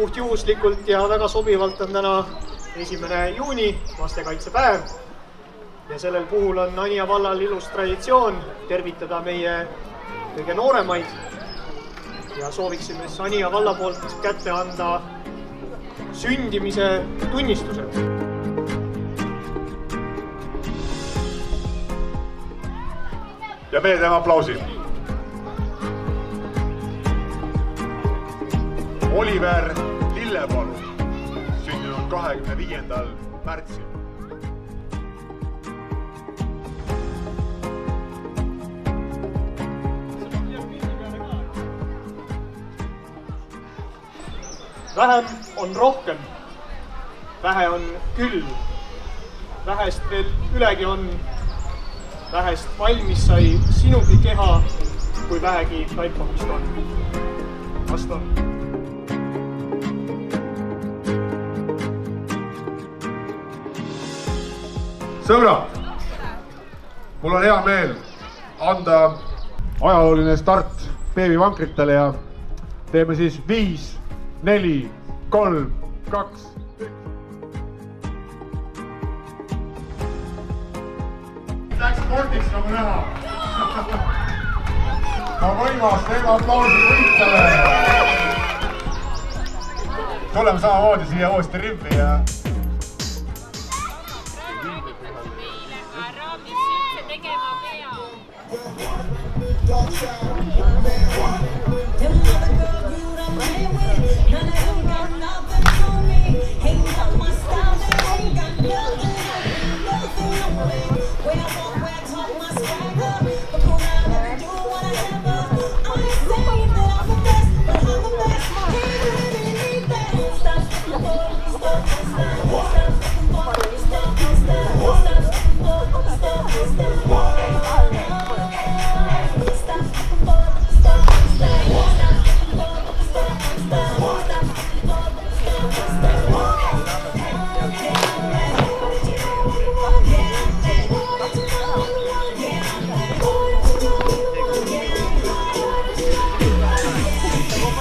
puhtjuhuslikult ja väga sobivalt on täna 1. juuni, lastekaitsepäev. Ja sellel puhul on Anija vallal ilus traditsioon tervitada meie kõige nooremaid. Ja sooviksime Anija valla poolt kätte anda sündimise tunnistused. Ja meie teeme aplausi. Oliver Lillepalu, sündinud 25. märtsil. Vähem on rohkem, vähe on küll, vähest veel ülegi on, vähest valmis sai sinugi keha, kui vähegi taipamist on. Vastu on. Sõbrad, mul on hea meel anda ajalooline start beebivankritele ja teeme siis 5, 4, 3, 2, 1. Läks spordiks nagu näha. No võimas, teeme aplausi võitjale. Tuleme samamoodi siia uuesti rimmi ja...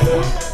Thank you.